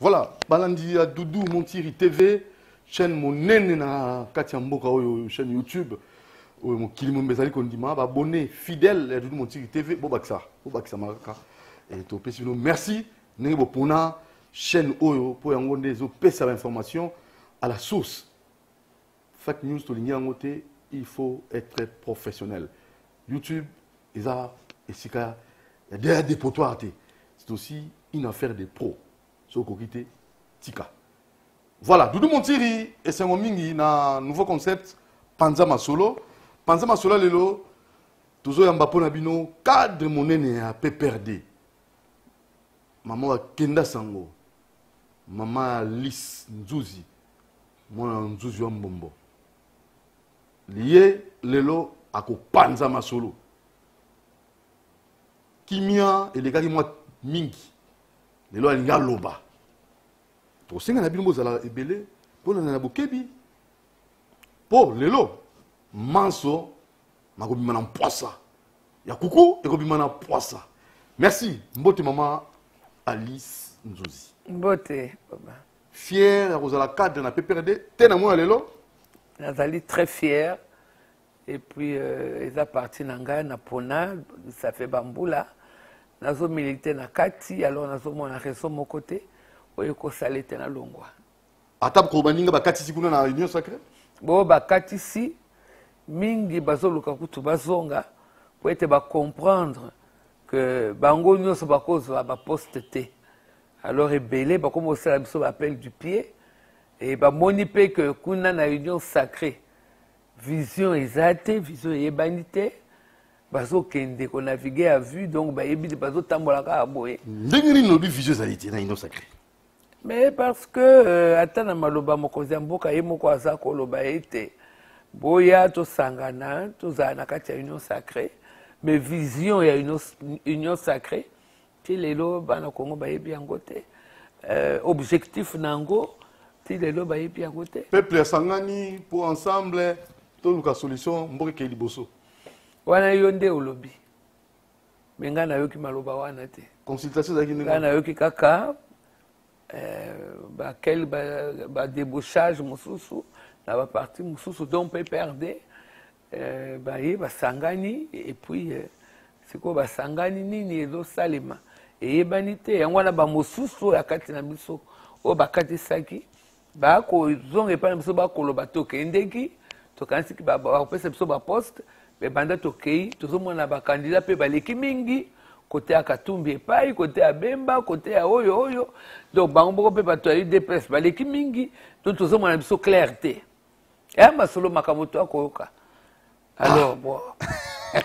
Voilà, Balandi à Doudou Montiri TV, chaîne monene na Katia Mboka, chaîne YouTube. Mon kilimo mbezali kondima abonné fidèle à Doudou Montiri TV. Bobaksa maraka. Et to pesino merci. Nengo pona chaîne oyo pour yangonde zo pesa l'information à la source. Fake news to ligne ngote, il faut être professionnel. YouTube, Eza et Sika, il y a des potoirs. C'est aussi une affaire des pros. Sokokite Tika. Voilà, Doudou Montiri et c'est un mingi na nouveau concept Panza Masolo. Panza Masolo lelo tozo yamba pona bino cadre monene a PPRD. Maman wa Kenda Sango. Maman Lis Nzuzi. Mwana Nzuzi wa Mbombo. Lié lelo ako Panza Masolo. Kimia et les gars qui moi mingi. Lelo alinga loba. To singa na bino bozala ebele pona na bokebi. Po lelo manso makobima na poisa. Ya kuku ekobima na poisa. Merci mbote maman Alice Nzozi. Mbote baba. Fier ya kozala cadre na PPRD tena mo lelo. Nazali très fier et puis ils a parti nanga na pona ça fait bambula. Nazo milité na kati alors nazo mona réseau mon côté oyo ko salete na longwa. Atab ko baninga ba kati sikuna na union sacrée. Bo ba kati si mingi bazoluka kutu bazonga pour être ba comprendre que bango nyonso ba cause ba poste te. Alors ebele ba comme ça biso ba appel du pied et ba moni pe que kuna na union sacrée vision ezate vision yebanité. Bazo kende ko naviguer à vue donc ba yebi bazo tambola ka boye ndengeni no vision zalité na union sacrée. Mais parce que atana maloba mokozi mboka ye moko aza ko loba ete boya to sangana to zana kati ya union sacrée mais vision ya union sacrée ti lelo bana Kongo ba yebi yango te objectif nango ti lelo ba yebi yango te Peuple sangani pour ensemble to luka solution mboka ke liboso. Wana yonde olobi. Menga na yoki maloba wana te. Consultation zaki nga na yoki kaka ba débauchage mususu na ba parti mususu donc PPRD ba ye ba sangani et puis siko ba sangani nini ezo salema et yebani te yango na ba mususu ya kati na biso o ba kati saki ba ko zonge pa na biso ba koloba to kendeki to kansi ki ba pesa biso ba poste. Mais banda tokei tozomona ba candidat pe baleki mingi côté à Katumbi epai côté à Bemba côté à oyo donc bango boko pe bato ya UDPS baleki mingi donc tozomona biso clarté ya masolo makamoto akoyoka alors bon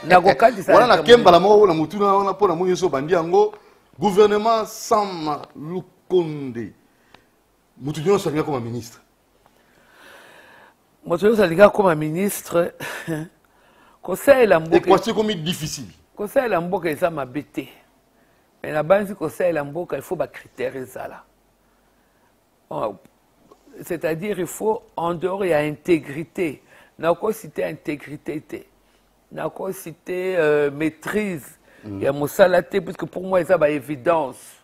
nakokatisa wana na kemba la moko na mutuna wana pona mo yeso bandi yango gouvernement Sama Lukonde mutu nyonso alinga comme ministre mutu nyonso alinga comme ministre. Conseil la mboka. Équation comme difficile. Conseil la mboka eza mabete. Mais na banzi conseil la mboka il faut ba critères ezala. C'est-à-dire il faut en dehors il y a intégrité. Na ko citer intégrité te. Na ko citer maîtrise. Il y a mosalate parce que pour moi ça ba évidence.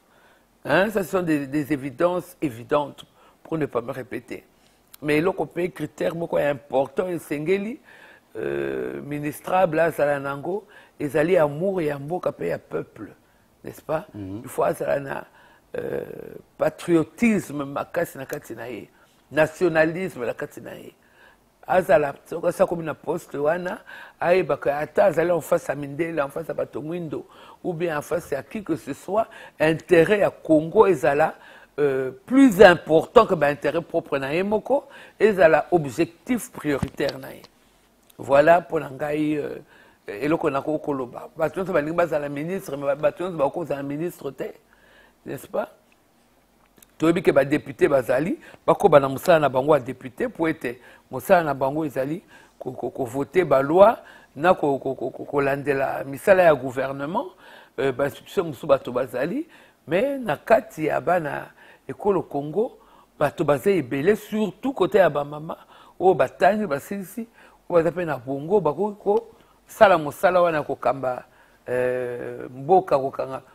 Hein, ça sont des évidences évidentes pour ne pas me répéter. Mais le côté critère moko important et sengeli ministrable à Salanango, ils allaient amour et amour qu'appelle à peuple, n'est-ce pas? Il faut à patriotisme, nationalisme, la katinaye. Azala, ça comme une poste, wana, aïe, baka, ata, azala en face à Mindela, en face à Batongindo, ou bien en face à qui que ce soit, intérêt à Congo, ezala, plus important que l'intérêt propre na Moko, ezala objectif prioritaire na Voilà pour l'angaï et le qu'on a koloba. Bâton va dire la ministre, mais bâton va cause un ministre n'est-ce pas? Tu veux que les députés bazali, bako bana musala na bango député pour être musala na bango ezali ko voter ba loi na ko landela misala ya gouvernement ba institution musu bato bazali mais na kati ya bana ekolo Congo bato bazali ebele surtout côté ya ba mama o batangi basisi ou bazapé na bongo bako sala musala wana ko kamba mboka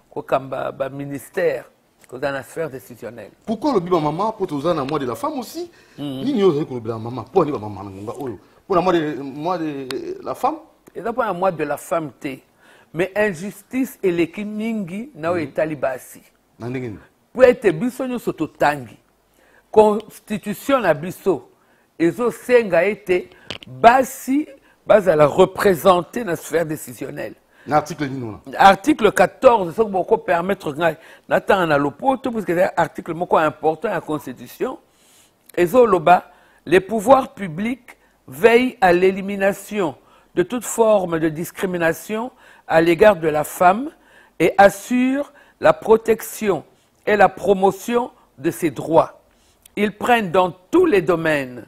ko kamba ba ministère dans la sphère décisionnelle. Pourquoi le biba maman pour tous en moi de la femme aussi? Ni ni osé le biba maman pour ni maman pour la moi de la femme. Et ça pour la moi de la femme té. Mais injustice et l'équipe mingi na o talibasi. Pour être biso nyo soto tangi. Constitution na biso ezo senga été basi base à la représenter dans la sphère décisionnelle. Article 14, ça peut permettre d'attendre à l'opposition, parce que c'est un article important à la Constitution. Et les pouvoirs publics veillent à l'élimination de toute forme de discrimination à l'égard de la femme et assurent la protection et la promotion de ses droits. Ils prennent dans tous les domaines,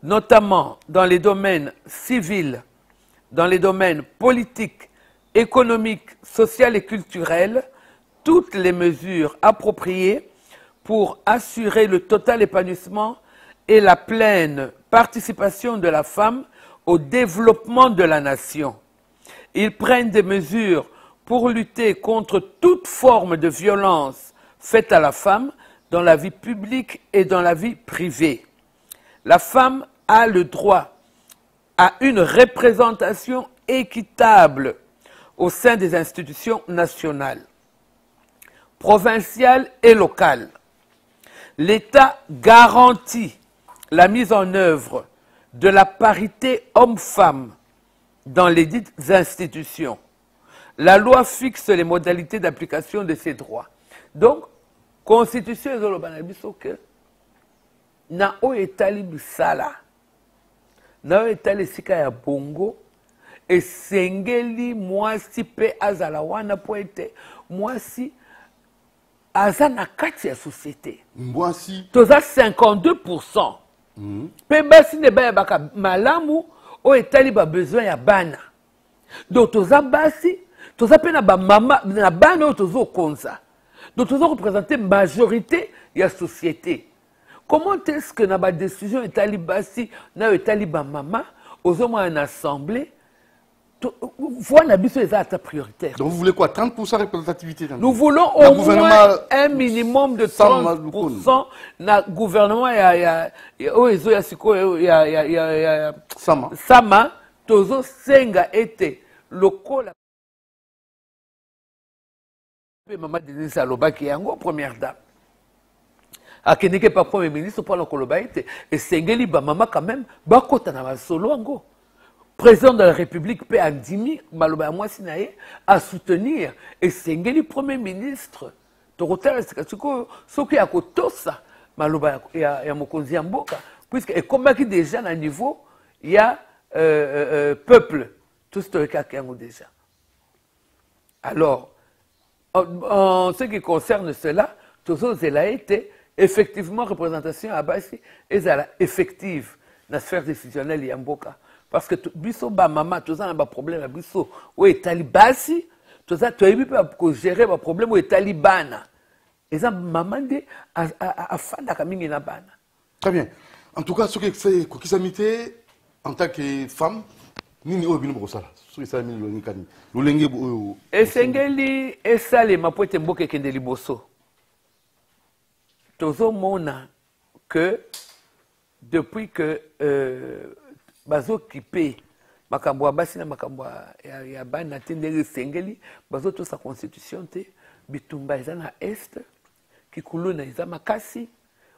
notamment dans les domaines civils, dans les domaines politiques, économiques, sociales et culturelles, toutes les mesures appropriées pour assurer le total épanouissement et la pleine participation de la femme au développement de la nation. Ils prennent des mesures pour lutter contre toute forme de violence faite à la femme dans la vie publique et dans la vie privée. La femme a le droit à une représentation équitable au sein des institutions nationales, provinciales et locales. L'État garantit la mise en œuvre de la parité homme-femme dans les dites institutions. La loi fixe les modalités d'application de ces droits. Donc, Constitution est que na o etali bisala, na o etali sika ya bongo, esengeli mwasi pe azala wana po ete mwasi aza na kati ya société. Mwasi toza 52%. Pe basi ne baya baka malamu o etali ba besoin ya bana. Donc toza basi, toza pe na ba mama na bana o tozo konza. Donc toza représenter majorité ya société. Comment est-ce que na ba décision etali basi na etali ba mama ozo mo en assemblée? Voilà, c'est prioritaire. Donc vous voulez quoi? 30% de représentativité? Nous voulons au moins un minimum de 30% dans le gouvernement. Sama, Tozo Senga était local. Maman Denise Aloba qui est en première dame. A qui n'est pas premier ministre pour le Koloba et Sengeli Maman quand même, Bakota na solo ango. Président de la République P. Andimi Maloba Mwasinae à soutenir et Sengeli Premier ministre. Torotela ce qui a kotosa Maloba ya Mokonzi Mboka puisque et comme qui déjà à niveau il y a peuple tout ce qui a déjà. Alors en ce qui concerne cela, Tozo Zela été effectivement représentation à Bassi et Zala effective dans la sphère décisionnelle Yamboka. Parce que biso ba maman tous un problème à biso ou etali basi tous ça tu as pas gérer ba problème ou etali bana et ça maman de a fanda kamingi na bana. Très bien. En tout cas ce qui s'amité en tant que femme nini o bino bosala ce qui s'amité lo nikani lo lenge et sengeli et sale ma poete mboke kende liboso tozo mona que depuis que bazo kipe makambo basi na makambo ya bana tendeli sengeli bazo to sa constitution te bitumba ezana est kikuluna eza makasi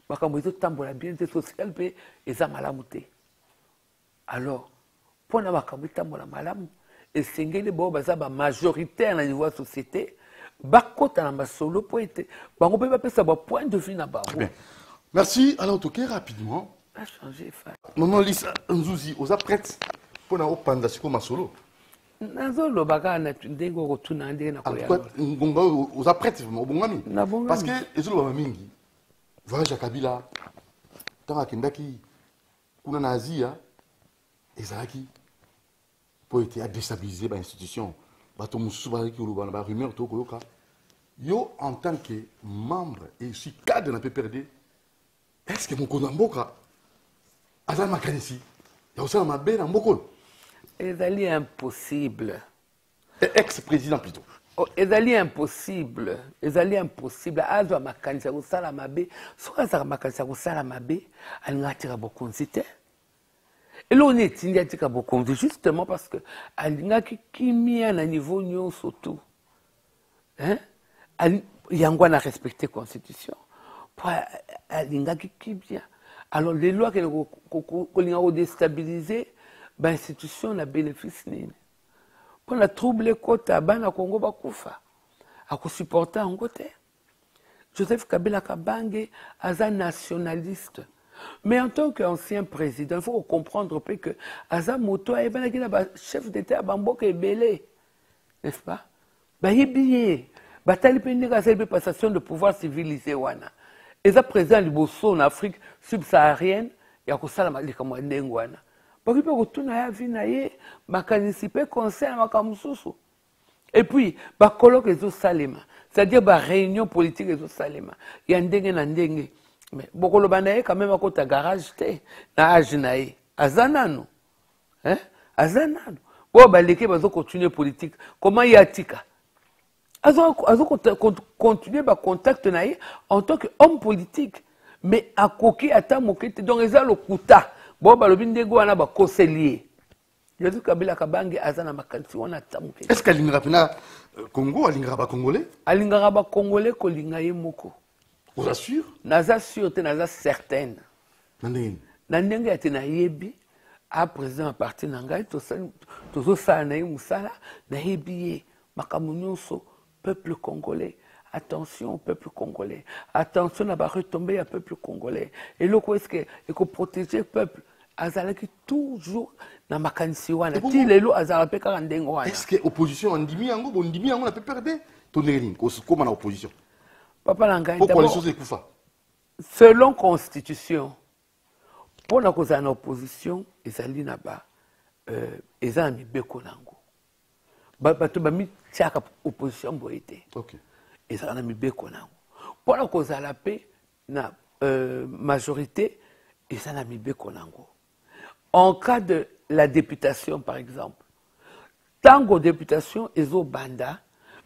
makambo ezo tambola bien te social pe eza malamu te. Alors pona makambo tambola malamu esengeli bo baza ba majoritaire na niveau société bakota na masolo po ete bango pe ba pesa ba point de vue na bango. Merci. Alors toquer rapidement changer. Maman Lisa Nzuzi, aux prête pour na opanda siko masolo. Nazolo baka na ndenge rotuna ndenge na koya. Ngonga aux prête obongami. Parce que ezolo ba mingi. Voyage à Kabila. Tant akendaki kuna na Asia ezaki pour être déstabiliser ba institution. Bato mususu ba ki uluba ba rumeur to koyoka. Yo en tant que membre et aussi cadre na PPRD. Est-ce que mon Konamboka Azal Makanisi, il y a aussi un mabé dans Mbokol. C'est impossible. Ex-président plutôt. ezali impossible azwa makanisi ya kosala mabe soki azalaka makanisi ya kosala mabe alingaka atika bokonzi te eloko nini etindi atika bokonzi justement parce que alingaki kimia na niveau nyonso tu yango ana respecte constitution po alingaki kimia alors lelo akende kolinga kodestabilize bainstitution na bénéfice nini mpo na trouble ekota bana Congo bakufa akosupporta yango te. Joseph Kabila Kabange aza nationaliste. Mais en tant qu'ancien président, il faut comprendre que aza moto ayebana ki na ba chef d'état bamboka ebele, n'est-ce pas? Ba yebiye, batali pe ndeka asali pe passation de pouvoir civilisé wana. Eza président liboso en Afrique subsaharienne ya kosala likambo ya ndenge wana. Baki pe kotuna ya vi na ye makanisi pe conseil na makambo mosusu. Et puis, ba colloque ezo salema, c'est-à-dire ba réunion politique ezo salema. Ya ndenge na ndenge. Mais bokolo banaye quand même akota garage te na âge na ye. Azanano. Hein? Azanano. Bo baleke bazo continuer politique. Comment yatika? Azo continuer ba contact na ye en tant qu'homme politique. Mais akoki ata mokete donc eza lokuta. Bo balobi ndego wana ba conseiller. Joseph Kabila Kabange azana makanisi wana tamuke. Est-ce qu'alingara pena Congo, alingara ba Congolais? Alingara ba Congolais ko linga ye moko. Vous assure? Naza sûr te naza certaine. Nandenge. Nandenge ate na yebi a président a parti na ngai tozo sala na ye musala na yebi ye makambo nyonso peuple congolais. Attention au peuple congolais. Attention na ba retomber au peuple congolais. Et loko est-ce que eko protéger le peuple azalaki toujours na makanisi wana ti lelo azala pe kaka ndenge wana. Est-ce que opposition andimi yango bondimi yango na pe perdre to ndenge koma na opposition? Papa Langai, pourquoi les choses ekufa? Selon constitution pour na kozala na opposition ezali na ba eza na mibeko nango bato bamitiaka opposition boye te. OK. Ezala na mibeko nango pour na kozala pe na majorité eza na mibeko nango. En cas de la députation, par exemple, tango députation ezo banda,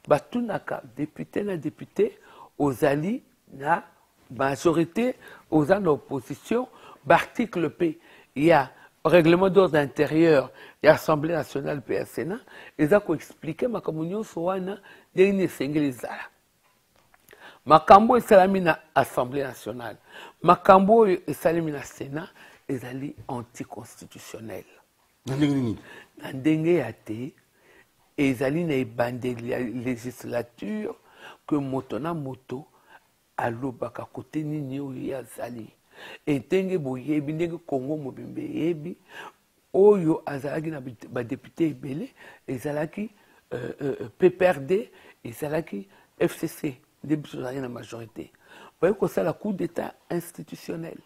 batunaka député na député, aux alliés na majorité, aux en opposition, l'article P, il y a règlement d'ordre intérieur, il y a Assemblée nationale, puis Sénat, ils ont expliqué ma communion soana dernier single zala. Makambo esalami na Assemblée nationale, makambo esalami na Sénat. Ezali anticonstitutionnel. Ndenge ya te ezali na ebandeli ya législature que moto na moto alobaka kote nini oyo azali. Entenge boyebi ndenge Congo mobimbe yebi oyo azalaki na ba député ebele ezalaki PPRD ezalaki FCC député na la majorité. Bayo ko sala coup d'état institutionnel.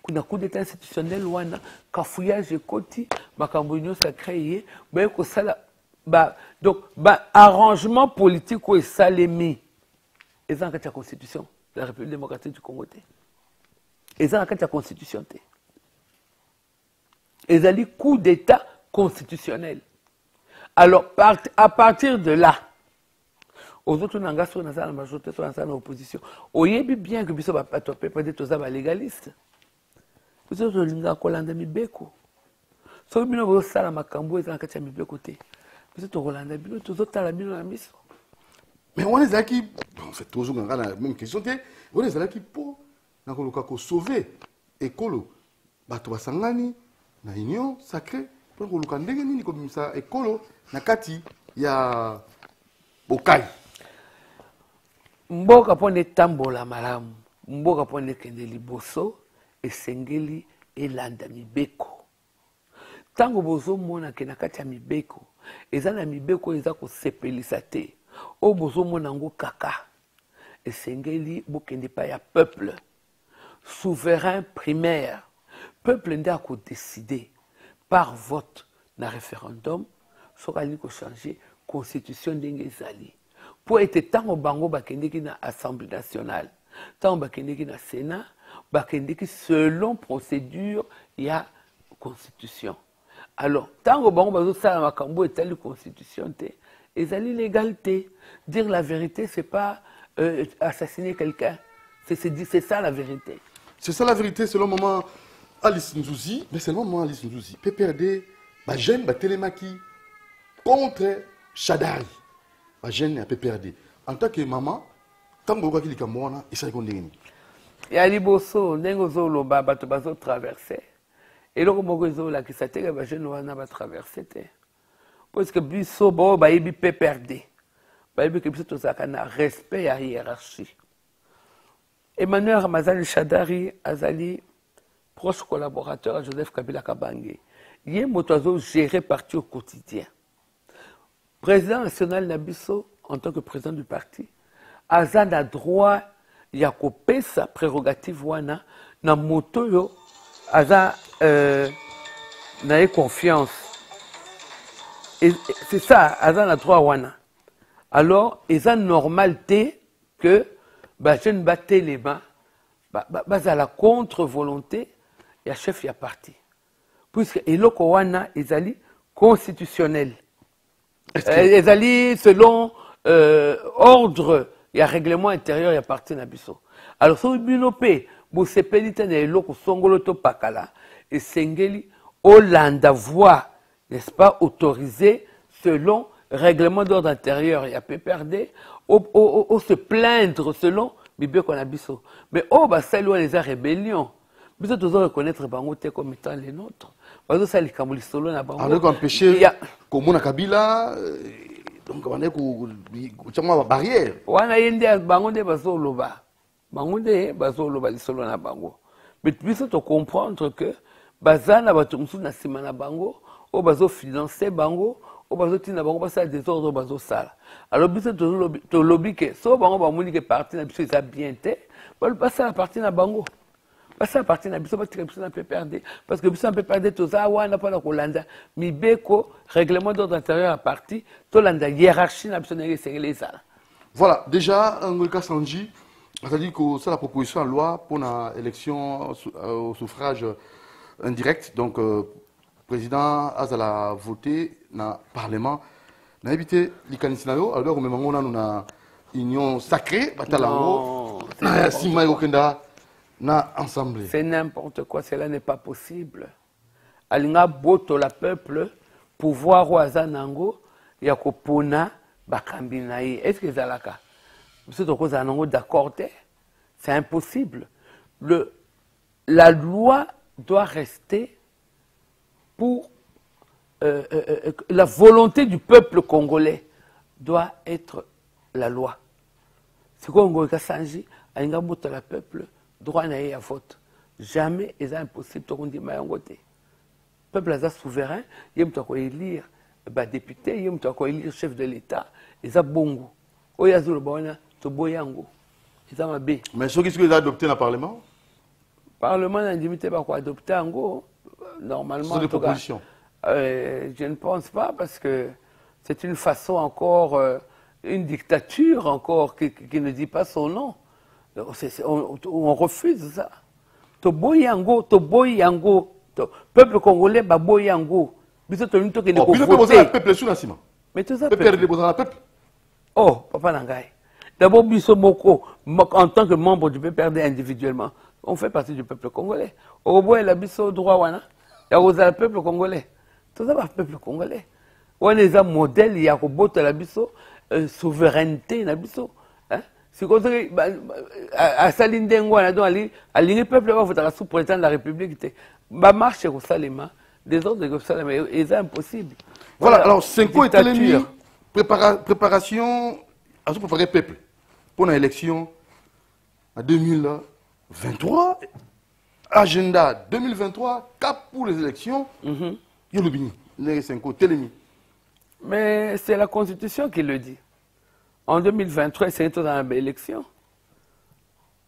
Kuna coup d'état institutionnel wana kafouillage ekoti makambo nyonso créé ba ko sala donc arrangement politique ou esalemi eza na kati ya constitution de la République démocratique du Congo te eza na kati ya constitution te ezali coup d'état constitutionnel. Alors à partir de là aux autres nanga so na la majorité so na opposition oyebi bien que biso ba pato peut-être toza ba légaliste. Vous avez linga kolanda mibeko. So bino bo sala makambo eza nakati ya mibeko te. Vous êtes kolanda bino tozotala bino na miso. Mais on est aquí, bon, c'est toujours la même question te. On est aquí po na koluka ko sauver ekolo. Bato basangani na union sacrée pour koluka ndenge nini ko bimisa ekolo na kati ya bokai. Mboka pone tambola malamu. Mboka pone kende liboso. Esengeli elanda mibeko. Tango bozo mona ke na kati ya mibeko, eza na mibeko eza ko sepelisa te. O bozo mona ngo kaka. Esengeli bokende pa ya peuple. Souverain primaire. Peuple nda ko décider par vote na référendum soka li ko changer constitution ndenge ezali. Po ete tango bango bakendeki na Assemblée nationale, tango bakendeki na Sénat, bakendeki selon procédure il y a constitution. Alors tango bango bazo sala makambo etali constitution te ezali l'égalité. Dire la vérité, c'est pas assassiner quelqu'un. C'est ça la vérité. C'est ça la vérité, c'est le moment Alice Nzouzi, mais c'est le moment Alice Nzouzi. PPRD, bah jeune, bah Télémaki contre Chadari. Bah jeune à PPRD. En tant que maman, tant que vous avez dit que moi, il s'agit de Il y a des bosso, nengozo loba, bato bazo traverser. Et là, comme vous la qui s'attire, bah jeune wana va traverser. Parce que biso bo ba ibi PPRD. Ba ibi que biso tozaka na respect à hiérarchie. Emmanuel Ramazani Chadari Azali, proche collaborateur à Joseph Kabila Kabange. Il y a un géré parti au quotidien. Président national Nabiso, en tant que président du parti, Azan a droit, il y a coupé sa prérogative wana, na moto yo, Azan n'a eu confiance. Et c'est ça, Azan a droit wana. Alors, il est normal que je ne battais les mains, à la contre-volonté, il y a chef, il y a parti. Puisque il y a constitutionnel. Ils allaient selon ordre, il y a règlement intérieur, il y a parti Nabiso. Alors, si vous avez un CPLT, il y a Songoloto Pakala, et Sengeli, Hollande voix, n'est-ce pas, autorisé selon règlement d'ordre intérieur, il y a PPRD, on se plaindre selon Bibé qu'on a biso. Mais bah ça loin les rébellions. Biso doit reconnaître Bangote comme étant les nôtres. Parce que ça les camoulis solo na Bango. On a empêché comme on a Kabila, donc on est une barrière. On a yende Bangonde baso loba. Bangonde baso loba solo na Bango. Mais biso to comprendre que bazana batumsu na sima na Bango, o baso financer Bango. Au bazo tina bango basa désordre bazo sala. Alors biso to lobby que so bango ba moni que parti na biso ça bien té, ba passer la partie na bango. Passer la partie na biso ba tika biso na PPRD parce que biso na PPRD to za wana pa na kolanda mi beko règlement d'ordre intérieur à parti to landa hiérarchie na biso na les sala. Voilà, déjà Ngolka Sanji a dit que c'est la proposition de loi pour une élection au suffrage indirect donc président Azala voté dans le Parlement. On a évité l'Ikanisinayo, alors au même moment on a une union sacrée, c'est n'importe quoi, cela n'est pas possible. Alinga boto la peuple, pouvoir au Azanango, Yakopona, Bakambinaï. Est-ce que Zalaka? C'est d'accord, c'est impossible. La loi doit rester pour la volonté du peuple congolais doit être la loi. C'est quoi Ngolka Sanji, Alinga boto la peuple, droit à vote. Jamais il est impossible de dire que le peuple est souverain, il y a élire député, il y a élire chef de l'État, il y a bongo. Il y a boyango. Mais ce qui est adopté dans le Parlement? Le Parlement n'a pas adopté en normalement. C'est des propositions. Je ne pense pas parce que c'est une façon encore, une dictature encore qui ne dit pas son nom. On refuse ça. Toboyango, peuple congolais, baboyango. Biso to nito ke ne ko voter. Peuple sous nasima. Mais tout ça peuple peuple. Oh, papa Nangai. D'abord biso moko en tant que membre du PPRD individuellement, on fait partie du peuple congolais. Au bout la biso droit wana, ya le peuple congolais. Tout ça va peuple congolais. On est un modèle, il y a la biso souveraineté na biso. C'est comme ça à Salindengo, à l'Union peuple va voter sous président de la République. Bah marche au Salema, des ordres de Salema, c'est impossible. Voilà, alors 5 ans et préparation à se préparer peuple pour l'élection en 2023, agenda 2023, cap pour les élections, il y a le bini, les 5 ans, télémi. Mais c'est la Constitution qui le dit. En 2023, c'est dans l'élection. Le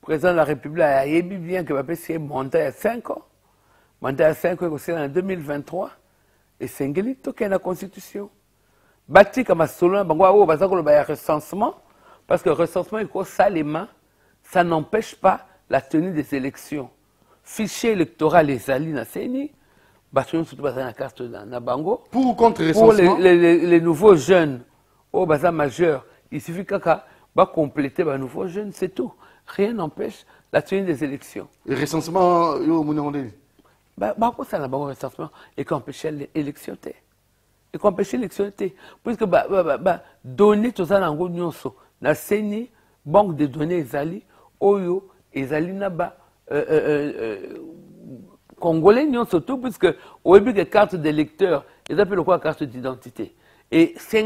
président de la République a dit bien que c'est mandat à 5 ans. Mandat à 5 ans, c'est en 2023. Et c'est la Constitution. Bati comme selon le recensement, parce que le recensement est salement, ça n'empêche pas la tenue des élections. Fichier électoral les alliés na Seni, surtout la carte na Bango. Pour ou contre recensement? Pour les nouveaux jeunes. oh baza majeur, il suffit qu'à compléter un nouveau jeune, c'est tout. Rien n'empêche la tenue des élections. Et recensement, yo monnaie ça n'a pas de recensement et qu'empêcher l'élection. Et qu'empêcher l'élection, puisque donner tout ça dans le nyonso, na seni banque de données ezali, oyo ezali na ba Congolais nyonso tout, puisque au début que carte d'électeur, ils appellent quoi carte d'identité. Et c'est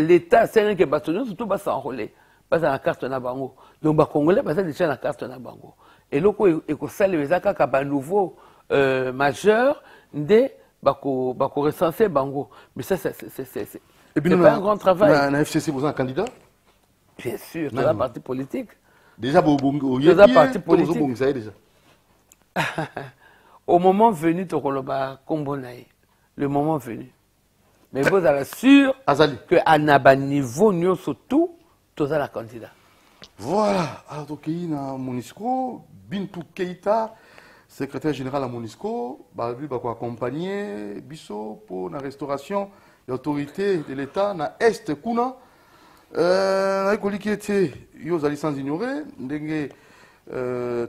l'État, c'est que bâtonnier surtout va s'enrôler, pas dans la carte na bango. Donc les Congolais passent déjà la carte na bango. Et là et que ça les acca ba nouveau majeur de bako recenser bango. Mais ça c'est pas un grand travail. Na FCC vous un candidat? Bien sûr, dans la partie politique. Déjà dans la partie politique. Déjà. Au moment venu to koloba kombonaï. Le moment venu. Mais vous êtes sûr que à un niveau, nous surtout, tous la candidat. Voilà. Alors, donc, il y a Monisco, Bintou Keita, secrétaire général à Monisco, va accompagner Bisso pour la restauration de l'autorité de l'État dans l'Est Kuna. Ils ont sans ignorer,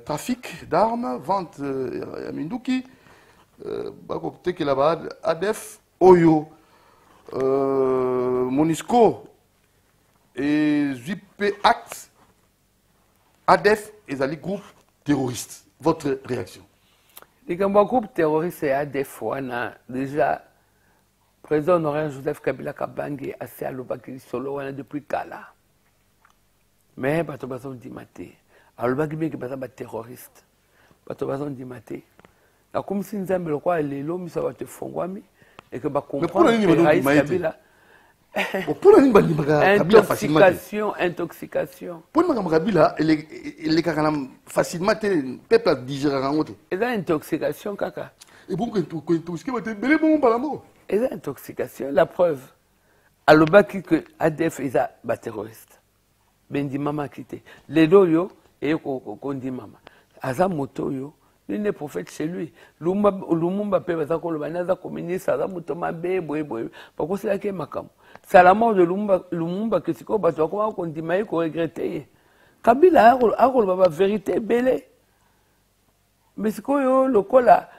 trafic d'armes, vente à Minduki, que là-bas, ADF, Oyo. Monisco et JP Act, ADF et les groupes terroristes. Votre réaction? Les groupes terroristes et ADF, déjà, le président honoraire Joseph Kabila Kabange a fait à l'Obaki solo depuis Kala. Mais il y a des maté. À l'Obaki, il y a des terroristes. Il y a des maté. Comme si nous avons le quoi, les lois, ça va te fongwami. Et que comprendre intoxication. Pour nous, Kabila, il est facilement peuple à digérer. Et ça intoxication, kaka. Et bon, et ça intoxication, la preuve. À l'obaki que ADF est un terroriste. Bendi mama quitté. Les doyo et kondi mama. Aza moto yo. Il n'est prophète chez lui. Lumumba peut être un communiste, ça va être un bébé. Pourquoi c'est là qu'il y a c'est à la mort de Lumumba que c'est quoi, qu'on dit, mais qu'on regrette. Kabila a la vérité belé. Mais c'est quoi, le quoi là,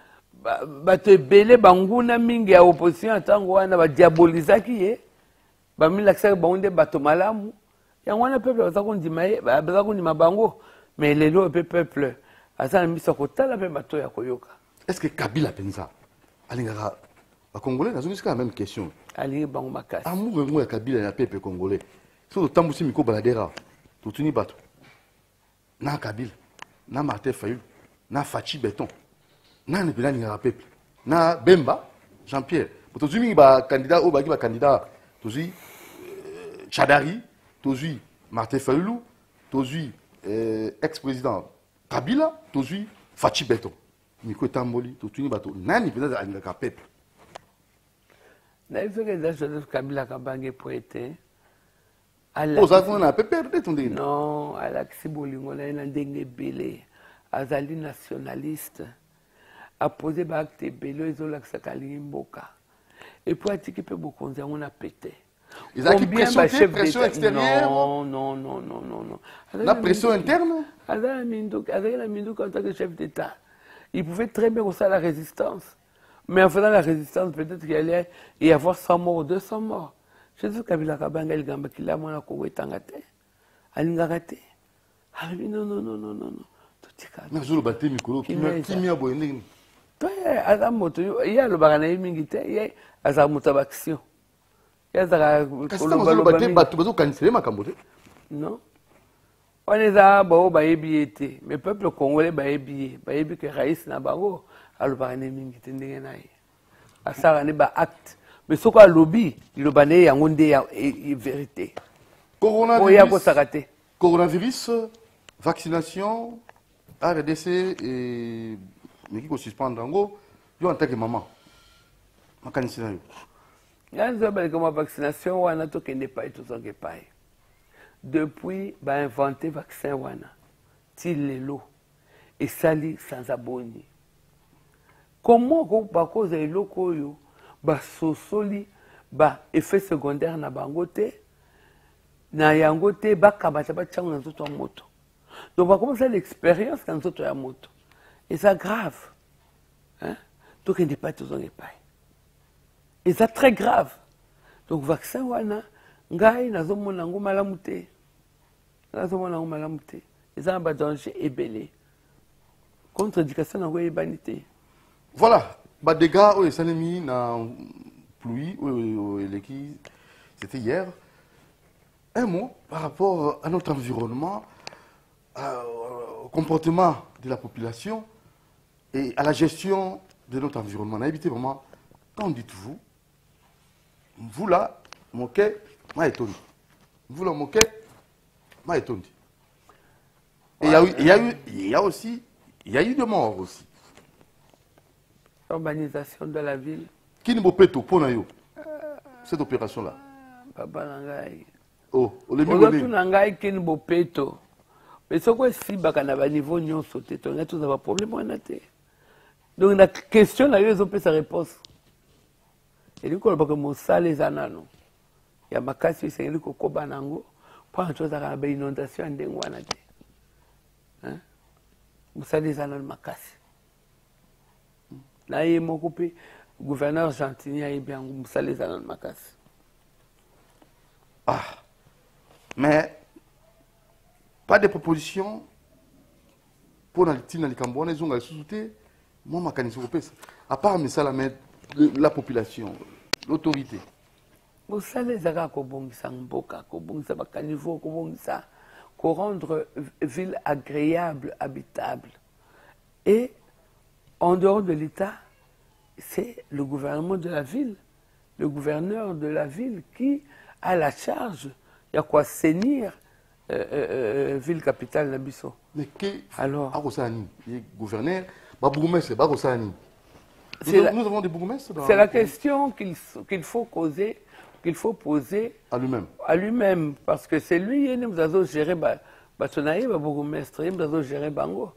te belé, banguna mingi à opposition, tango wana ba diaboliser qui est, ba milaksa baunde bato malamu. Ya wana peuple ça qu'on dit mais ba qu'on dit mabango, mais les lois peuple. Est-ce que Kabila pensa alingara les Congolais n'a pas la même question. Amour de Kabila na peuple congolais. Sur le temps où Miko Baladera, tout tuni bateau. Na Kabila, na Martin Fayulu, na Fachi Béton, na Nebila Ningara peuple, na Bemba Jean-Pierre. Pour tous les candidats au bagi candidat, tous Chadari, tous Martin Fayulu, tous ex-président Kabila, tozui Fachi Beton. Miko Tamboli, tozui bato. Nani peut-être à l'Inga peuple. N'a vu que dans Joseph Kabila Kabange poète. Aux avons un peu perdu ton dîner. Non, Alexis Bolingo, là, il a un dengue belé. Azali nationaliste. A posé l'acte belé, ils ont l'accès à l'Imboka. Et pour attirer beaucoup, on a pété. Ils ont pression extérieure? Non. La pression interne? Azali Mindouk en tant que chef d'État. Il pouvait très bien aussi la résistance. Mais en faisant la résistance, peut-être qu'il allait y avoir 100 morts ou 200 morts. Je sais Kabila Kabanga, il gamba qu'il a moins à Congo et Tangate. Alingagate. Ah oui, non. Tout est calme. Mais je le battais, Mikolo, qui m'a boyé. Il y a le baranaï mingite, il y a Azamoutabaction. Non. On est à Bao Baébiété, mais peuple congolais Baébié, Baébi que Raïs Nabago, à le baranaï mingite n'engaï. À ça, on est bas acte. Mais ce qu'on lobby, le bané en ondé est vérité. Coronavirus, vaccination, RDC et mais qui suspend en gros, yo en tant que maman. Ma candidature. Il y a une vaccination, on a tout qui n'est pas tout ça qui pas. Depuis, bah inventé vaccin wana, til l'eau et sali sans abonné. Comment qu'on pas cause de l'eau koyo, bah sosoli ba effet secondaire na bango te na yango te bakabata batiango na nzoto ya moto. Donc on va commencer l'expérience dans nzoto ya moto. Et ça grave. Hein? Donc il n'est pas tous en épaille. Et ça très grave. Donc vaccin wana ngai nazomona ngo malamu te. Nazomona ngo malamu te. Eza ba danger ebelé. Contre-indication nango ebani te. Voilà, bah des gars oui, ça mis na pluie c'était hier. Un mot par rapport à notre environnement, au comportement de la population et à la gestion de notre environnement. On a évité vraiment, quand dites-vous, vous là, moquez, ma étonné. Vous là, moquez, ma étonné. Et il y a eu des morts aussi. L'urbanisation de la ville. Qui n'est pas péto pour nous cette opération-là? Papa Nangai. Oh, le mieux. Nangai qui n'est pas péto. Mais ce que si bakana ba niveau nyon sauté, on a tous un problème on a té. Donc la question là, ils ont fait sa réponse. Et du coup, on va que mon sale les anano. Il y a ma casse, c'est le coco banango. Pas une chose à la inondation en dengwana té. Hein? Mon sale les anano ma casse. Là, il m'a coupé. Le gouverneur Gentini a bien moussé les anneaux de ma casse. Ah, mais pas de propositions pour les Cambouans, ils ont sous-souté. Moi, ma canisse européenne. À part mais ça, la population, l'autorité. Moussé les anneaux kobongisa mboka, kobongisa bakanivo, kobongisa, ko rendre ville agréable, habitable. Et en dehors de l'État, c'est le gouvernement de la ville, le gouverneur de la ville qui a la charge, il y a quoi assainir ville capitale Nabiso. Mais alors, les gouverneurs, nous avons des bourgmestres. C'est la question qu'il faut causer, qu'il faut poser à lui-même. À lui-même, parce que c'est lui qui nous gérer Batonaï, bourgmestre, il nous gérer Bango.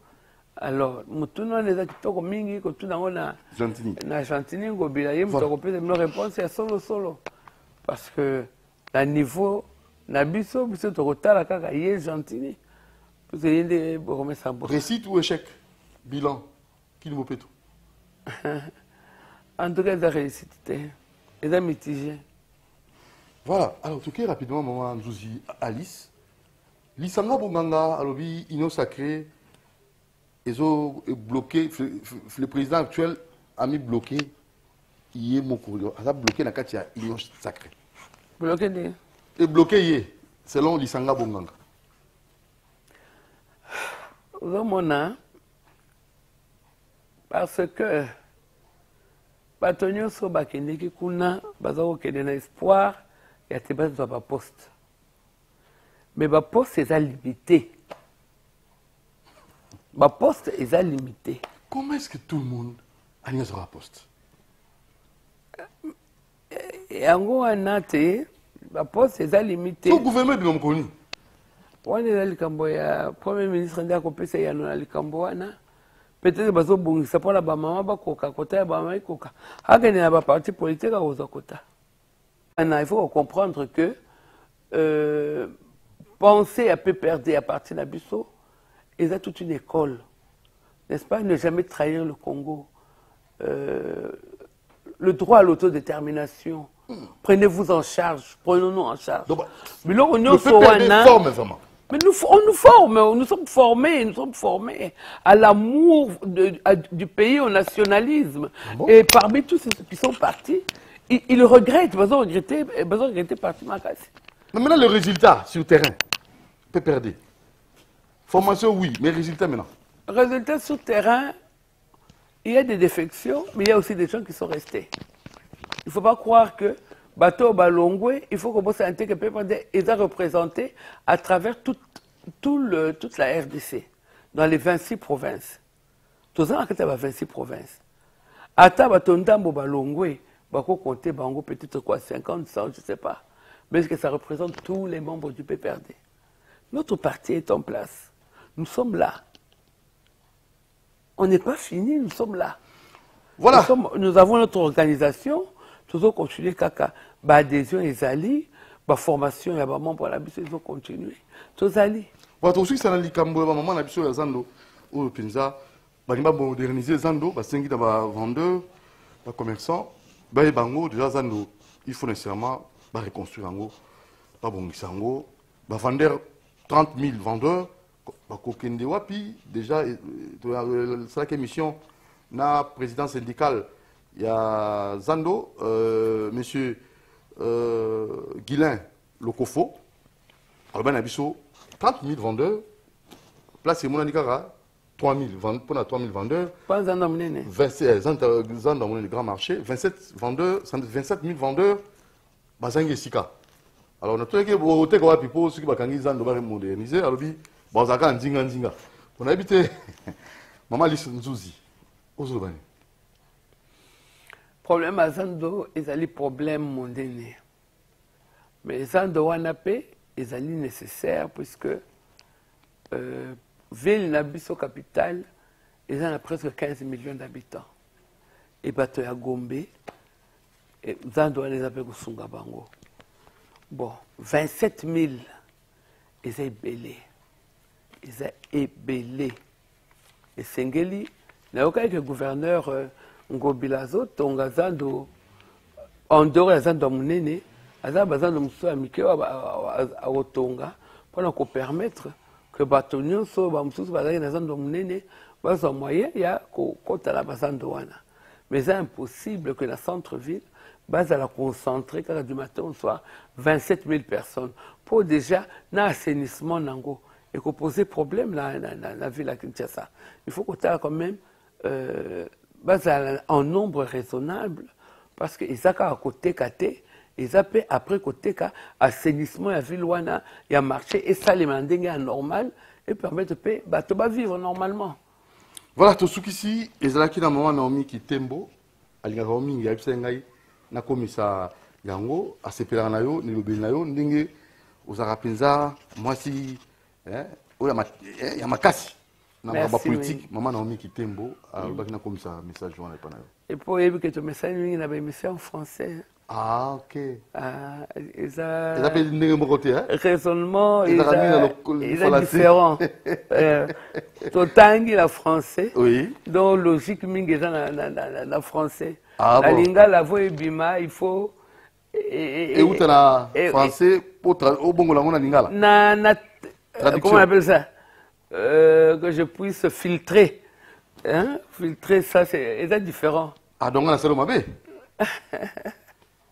Alors, mutuna les akitoko mingi ko tuna ona na Gentini ngobila ye mutoko pesa no réponse ya solo parce que na niveau na biso to kotala kaka ye Gentini parce que yende borome sambo réussite ou échec bilan qui nous peut tout en tout cas la réussite et la mitigé. Voilà, alors tout cas rapidement maman Nzuzi Alice lisanga bonganga alobi ino sacré. Ils ont bloqué, le président actuel a mis bloqué, il a bloqué la carte l'union sacrée. Bloqué de? Et bloqué, selon Lisanga Bonganga. Romona, parce que Batonio Sobakene qui kuna, bazao qui donne espoir, il y a des bases de la poste. Mais la poste c'est limité. Ma poste est limité. Comment est-ce que tout le monde a une poste? Et en gros, ma poste est limité. Le gouvernement est bien connu. On est dans le Camboya, Premier ministre de la Copé, il y a dans le Camboya. Peut-être que bon, c'est pour la maman, Bakoka, Kota, Bama, Koka. Il y a un parti politique à Osakota. Il faut comprendre que penser à peu perdre à partir de la Bissau. Ils ont toute une école, n'est-ce pas? Ne jamais trahir le Congo. Le droit à l'autodétermination. Prenez-vous en charge, prenons-nous en charge. Donc, mais là, on le PPRD forme vraiment. Mais on nous forme, nous sommes formés à l'amour du pays, au nationalisme. Bon. Et parmi tous ceux qui sont partis, ils regrettent, ils ont regretté partir Makassi. Mais maintenant, le résultat sur le terrain, PPRD. Formation, oui, mais résultat maintenant. Résultat sur terrain, il y a des défections, mais il y a aussi des gens qui sont restés. Il ne faut pas croire que Bateau Balongwe, il faut qu'on puisse sentir que PPRD est représenté à travers toute la RDC, dans les 26 provinces. Tous les ans, il y a 26 provinces. Ata Batondambo Balongwe, Bako compter Bango peut-être quoi, 50, 100, je ne sais pas. Mais est-ce que ça représente tous les membres du PPRD? Notre parti est en place. Nous sommes là. On n'est pas fini, nous sommes là. Voilà. Nous avons notre organisation, nous allons continuer caca. baadhésion ezali baformation ya bamembre na biso ezocontinue tozali bato soki sana likambo ya bamama na biso ya zando oyo mpenza balingi bamodernize zando basengi na bavendeur bacommerçant bayeba yango déjà zando il faut nécessairement bareconstruire yango babongisa yango bavendeur 30 000 vendeurs bakokende wapi déjà tosalaki émission na président syndical ya zando monsieur Guilain Lokofo aloba na biso 30 000 vendeurs place emonani kaka 3 000 pour 3 000 vendeurs 27 zando monene grand marché 27 vendeurs 27 000 vendeurs bazangi esika alors natoyaki oteka wapi po soki bakangi zando baremodernize alobi bazalaka nzinga onayebi te mama Lise Nzuzi ozoloba nini problème à zando ezali problème mondaine mais zando wana pe ezali nécessaire puisque ville na biso capitale eza na presque 15 millions d'habitants et bato ya Gombe zando wana eza pe kosunga bango bon 27 000 eza ebele esengeli nayokaki ke gouverneur Ngobila azotonga zando en dehors ya zando ya monene aza bazando mosusu ya mike akotonga mpona kopermettre que bato nyonso bamosusu bazalaki na zando ya monene bazwa moyen ya kokota na bazando wana mais c'est impossible que na centre-ville bazala concentré kaka du matin au soir 27 000 personnes pour déjà na assainissement nango et qu'on posait problème la ville à Kinshasa. Il faut qu'on ait quand même en nombre raisonnable parce qu'ils ont à côté KT, ils ont après côté assainissement la ville wana il y a marché et ça les mandingues normal et permettre de vivre normalement. Voilà tout ce qui ici et là qui dans moment Naomi qui tembo alinga Naomi ya bisengai na komisa yango asepela na yo ni lobeli na yo ndenge ozaka penza mwasi il y a ma casse. Dans politique, maman Naomi Kitembo, alobaki na komisa message wana pa na yo. Et pour éviter que ton message mingi na ba émission en français. Ah OK. Eza pe ndenge moko te raisonnement eza différent. Totangi la français. Oui. Donc logique mingi eza na français. Ah la linga la voix bima, il faut et où na français pour au bongo la ngona lingala. Comment on appelle ça que je puisse filtrer. Hein? Filtrer ça, c'est différent. Ah, donc on a seulement B.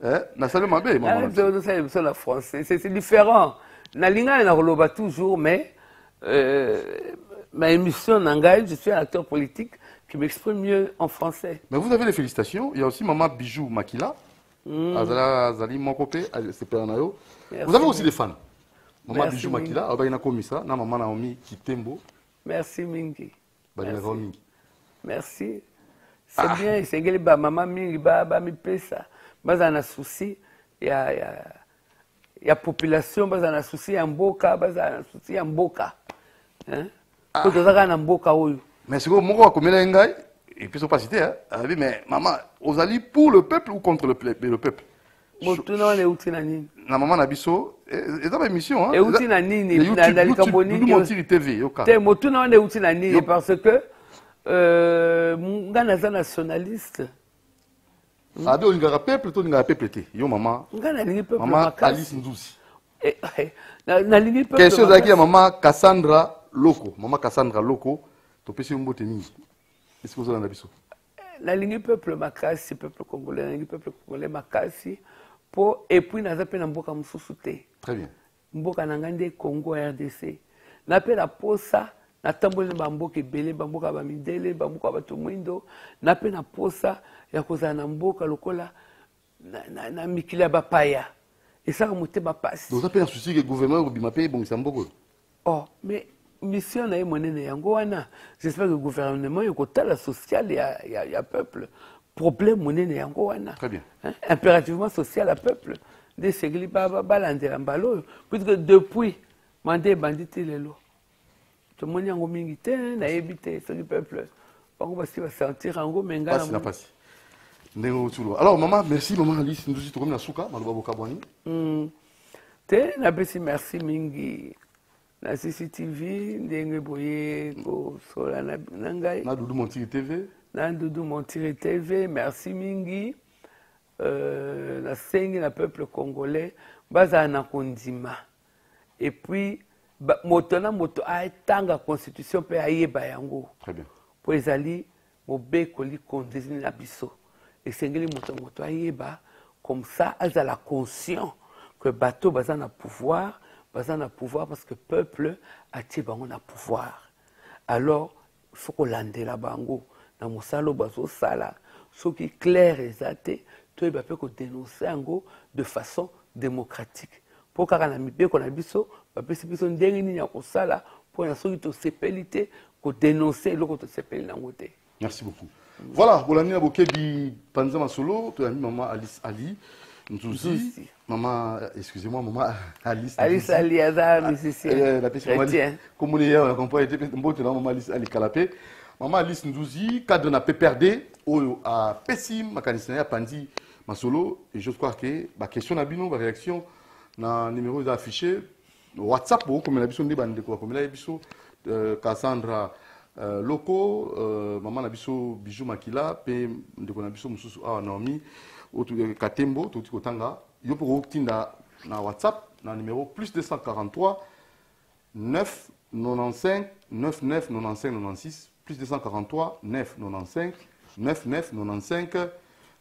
On a seulement B, maman. C'est la français. C'est différent. Na linga na roloba toujours, mais ma émission n'engage, je suis un acteur politique qui m'exprime mieux en français. Mais vous avez les félicitations. Il y a aussi maman Bijou Makila. Azali Mokopé, c'est Pernayo. Vous avez aussi des fans. Maman Bijou Makila, Abayna Komisa, na maman Naomi Kitembo. Merci Mingi. Mingi. Merci. C'est bien, c'est que ba maman Mingi ba mi pesa. Baza na souci ya population, baza na souci ya mboka, baza na souci ya mboka. Hein? Ko tozaka na mboka oyo. Mais c'est que moko akomela ngai et puis so pas citer hein. Mais maman, vous allez pour le peuple ou contre le peuple? Motuna wana euti na nini? Na maman na biso eza ba émission hein. Euti na nini na likambo nini? Montiri TV yoka. Te motuna wana euti na nini parce que ngana za nationaliste. Ah bien ngara peuple to ngara peuple te. Yo maman. Ngana lingi peuple maman Alice Nzuzi. Na lingi peuple. Question zaki ya maman Cassandra Loko. Maman Cassandra Loko to pesi mbote mingi. Est-ce que vous avez biso? Na lingi peuple makasi peuple congolais, na lingi peuple congolais makasi. Et puis, nous avons mboka mususu te. Très bien. Mboka nangande Congo RDC. Na pe na posa, na tamboli na mboka ebele, mboka ba mindele, mboka ba tumwindo, na pe na posa ya kozala na mboka lokola na mikili ba paya. Et ça remonte ba passe. Donc ça peut un souci que le gouvernement bima pe bongisa mboko. Oh, mais mission na monene yango wana. J'espère que le gouvernement yokotala social ya peuple. Problème monene yango wana. Très bien. Hein? Impérativement social à peuple. Des segli balandela mbalo puisque depuis mandé bandité lelo. Tout le monde yango mingi te na ebité ce peuple. Bango basi va sentir yango menga. Passe na passe. Alors, maman, merci, maman Alice. Nous sommes na suka, maloba bokabwani. Te na besi merci mingi. Na CCTV, ndenge boye ko sola na ngai. Na Doudou Montiri TV. Na Doudou Montiri TV, merci mingi. Na sengi na peuple congolais, baza na kondima. Et puis moto na moto a tanga constitution pe ayeba yango. Très bien. Po ezali mobekoli kondizini na biso. Et sengeli moto ayeba comme ça azala conscient que bateau baza na pouvoir parce que peuple atie bango na pouvoir. Alors faut ko landela bango na mosalo bazo sala soki clair ezate to ba pe ko dénoncer yango de façon démocratique. Pour kaka na mibeko na biso ba pesi biso ndenge nini ya kosala pour na soki to sepelité ko dénoncer loko to sepeli nango te. Merci beaucoup. Voilà, Bolani Bokebi Panzama Solo, tu as mis maman Alice Ali, Nzouzi, maman, excusez-moi, maman Alice. Alice Ali, Azar, musicien. La petite comme on est hier, on a compris, maman Alice Ali Kalapé. Maman Alice Nzouzi, cadre na PPRD, à Pessim, ma canisania Pandi Masolo, et je crois que ma question n'a bino, ma réaction, na numéro affiché, WhatsApp, comme la biso, comme la biso, Cassandra. Loko, maman Nabiso Bijou Makila, pe ndeko Nabiso Mususu Awa Naomi, Katembo, Toti Kotanga, yo pour tinda na WhatsApp, na numéro plus 243 9 95 99 95 96, plus 243 9 95 99 95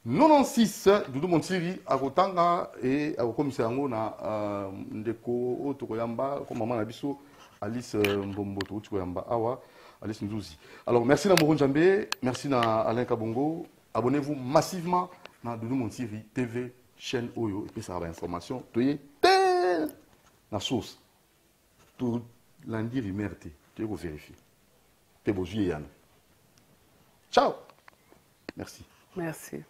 96, Doudou Montiri, Akotanga et Akokomisa yango na ndeko Otokoyamba, comme maman Nabiso Alice Mbombo Tokoyamba Awa. Alice Nzouzi. Alors, merci à Moron Djambé, merci à Alain Kabongo. Abonnez-vous massivement à Doudou Montiri TV, chaîne Oyo, et puis ça va information. Tu es la source. Tout lundi,rimerte. Tu es vérifier. Tu es beau, Ciao. Merci. Merci.